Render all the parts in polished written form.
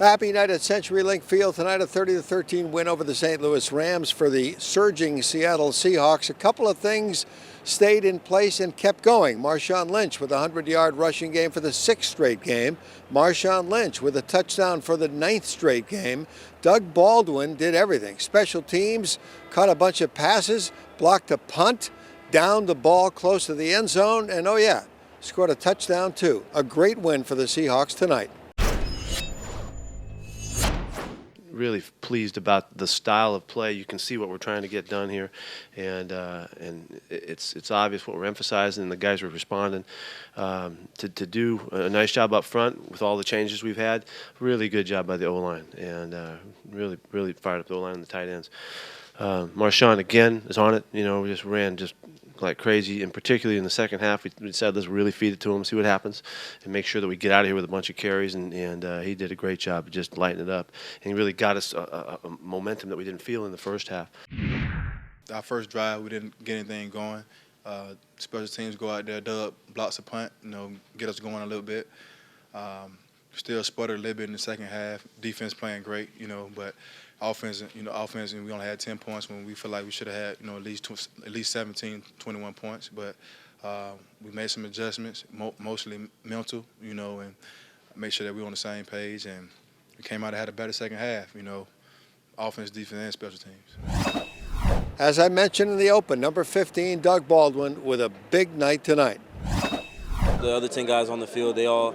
Happy night at CenturyLink Field tonight, a 30-13 win over the St. Louis Rams for the surging Seattle Seahawks. A couple of things stayed in place and kept going. Marshawn Lynch with a 100-yard rushing game for the 6th straight game. Marshawn Lynch with a touchdown for the 9th straight game. Doug Baldwin did everything. Special teams, caught a bunch of passes, blocked a punt, downed the ball close to the end zone, and oh yeah, scored a touchdown too. A great win for the Seahawks tonight. Really pleased about the style of play. You can see what we're trying to get done here, and it's obvious what we're emphasizing, and the guys are responding to do a nice job up front with all the changes we've had. Really good job by the O-line, and really fired up the O-line and the tight ends. Marshawn again is on it. You know, we just ran like crazy, and particularly in the second half, we said let's really feed it to him, see what happens, and make sure that we get out of here with a bunch of carries. And he did a great job of just lighting it up, and he really got us a momentum that we didn't feel in the first half. Our first drive, we didn't get anything going. Special teams go out there, Doug blocks a punt, get us going a little bit. Still sputtered a little bit in the second half. Defense playing great, but offense, and we only had 10 points when we feel like we should have had, at least 17, 21 points. But we made some adjustments, mostly mental, and make sure that we were on the same page. And we came out and had a better second half, offense, defense, and special teams. As I mentioned in the open, number 15, Doug Baldwin, with a big night tonight. The other 10 guys on the field, they all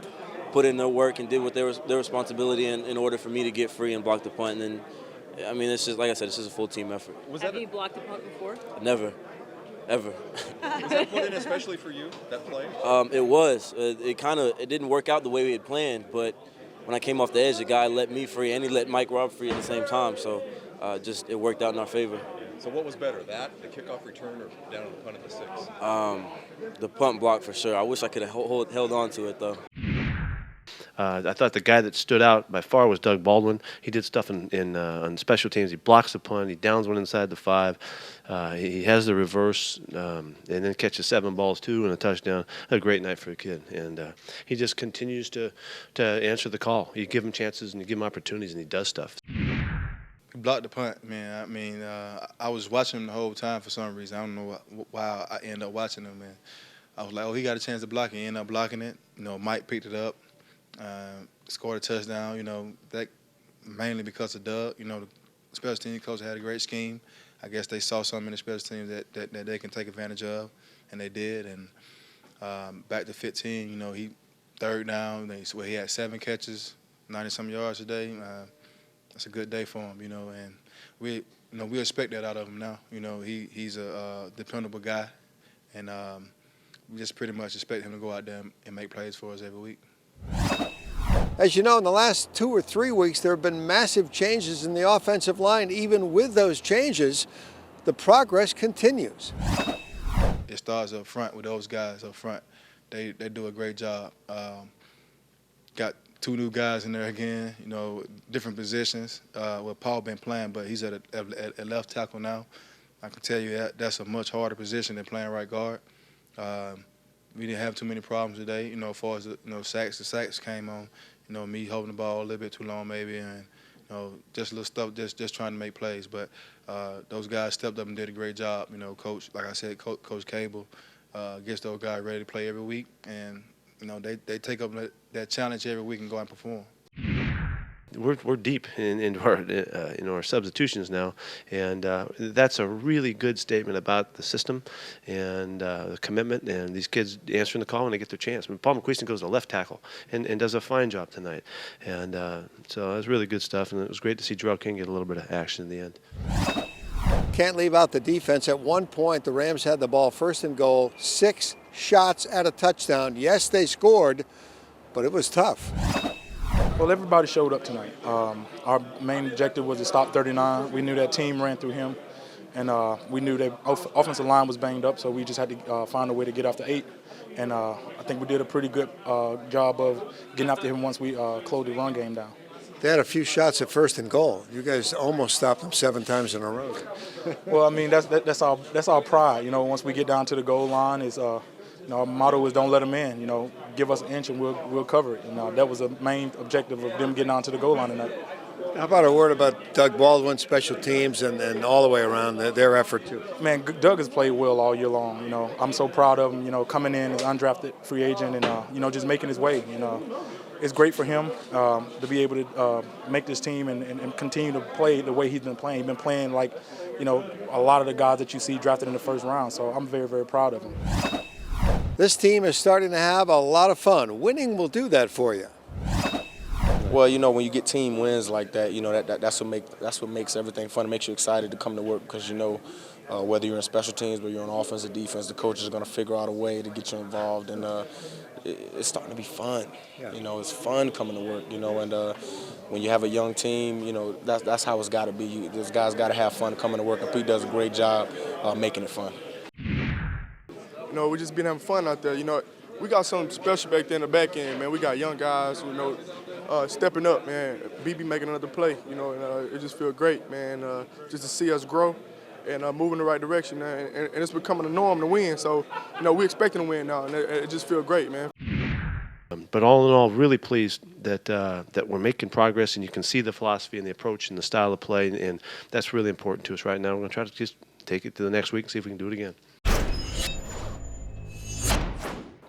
put in their work and did what their responsibility in order for me to get free and block the punt. And then, I mean, it's just, like I said, it's just a full team effort. Have you blocked a punt before? Never. Ever. Was that put in especially for you, that play? It was. It didn't work out the way we had planned, but when I came off the edge, the guy let me free and he let Mike Robb free at the same time. So it worked out in our favor. So what was better, the kickoff return, or down on the punt at the 6? The punt block for sure. I wish I could have held on to it, though. I thought the guy that stood out by far was Doug Baldwin. He did stuff on special teams. He blocks the punt. He downs one inside the 5. He has the reverse, and then catches 7 balls too and a touchdown. A great night for a kid, and he just continues to answer the call. You give him chances and you give him opportunities, and he does stuff. He blocked the punt, man. I mean, I was watching him the whole time for some reason. I don't know why I ended up watching him, man. I was like, oh, he got a chance to block it. He ended up blocking it. Mike picked it up. Scored a touchdown, that mainly because of Doug. The special team coach had a great scheme. I guess they saw something in the special team that they can take advantage of, and they did. And back to 15, he third down. He had 7 catches, 90-some yards today. That's a good day for him, and we expect that out of him now. He's a dependable guy, and we just pretty much expect him to go out there and make plays for us every week. As you know, in the last 2 or 3 weeks, there have been massive changes in the offensive line. Even with those changes, the progress continues. It starts up front with those guys up front. They do a great job. Got 2 new guys in there again, different positions. Paul been playing, but he's at left tackle now. I can tell you that's a much harder position than playing right guard. We didn't have too many problems today, as far as sacks. The sacks came on, me holding the ball a little bit too long maybe, and just little stuff, just trying to make plays. But those guys stepped up and did a great job. Coach, like I said, Coach Cable gets those guys ready to play every week, and they take up that challenge every week and go and perform. We're deep in our substitutions now, and that's a really good statement about the system and the commitment, and these kids answering the call when they get their chance. I mean, Paul McQueeston goes to left tackle and does a fine job tonight, and so that's really good stuff. And it was great to see Jarrell King get a little bit of action in the end. Can't leave out the defense. At one point, the Rams had the ball 1st and goal, 6 shots at a touchdown. Yes, they scored, but it was tough. Well, everybody showed up tonight. Our main objective was to stop 39. We knew that team ran through him, and we knew that offensive line was banged up, so we just had to find a way to get after 8. And I think we did a pretty good job of getting after him once we closed the run game down. They had a few shots at 1st and goal. You guys almost stopped them 7 times in a row. Well, I mean, that's our pride. Once we get down to the goal line, is Our motto is don't let them in. Give us an inch and we'll cover it. That was the main objective of them getting onto the goal line tonight. How about a word about Doug Baldwin, special teams, and all the way around their effort too? Man, Doug has played well all year long. I'm so proud of him. Coming in as undrafted free agent and just making his way. It's great for him to be able to make this team and continue to play the way he's been playing. He's been playing like, a lot of the guys that you see drafted in the first round. So I'm very, very proud of him. This team is starting to have a lot of fun. Winning will do that for you. Well, when you get team wins like that, that's what makes everything fun. It makes you excited to come to work because whether you're in special teams, whether you're on offense or defense, the coaches are going to figure out a way to get you involved, and it's starting to be fun. Yeah. It's fun coming to work. And when you have a young team, that's how it's got to be. Those guys got to have fun coming to work, and Pete does a great job making it fun. We just been having fun out there. We got something special back there in the back end, man. We got young guys who stepping up, man. BB making another play, and it just feels great, man, just to see us grow and move in the right direction, man. And it's becoming a norm to win. So, we're expecting to win now, and it just feels great, man. But all in all, really pleased that we're making progress, and you can see the philosophy and the approach and the style of play, and that's really important to us right now. We're going to try to just take it to the next week and see if we can do it again.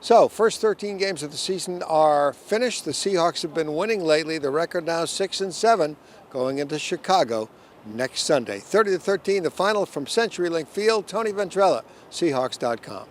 So, first 13 games of the season are finished. The Seahawks have been winning lately. The record now 6-7 going into Chicago next Sunday. 30-13, the final from CenturyLink Field. Tony Ventrella, Seahawks.com.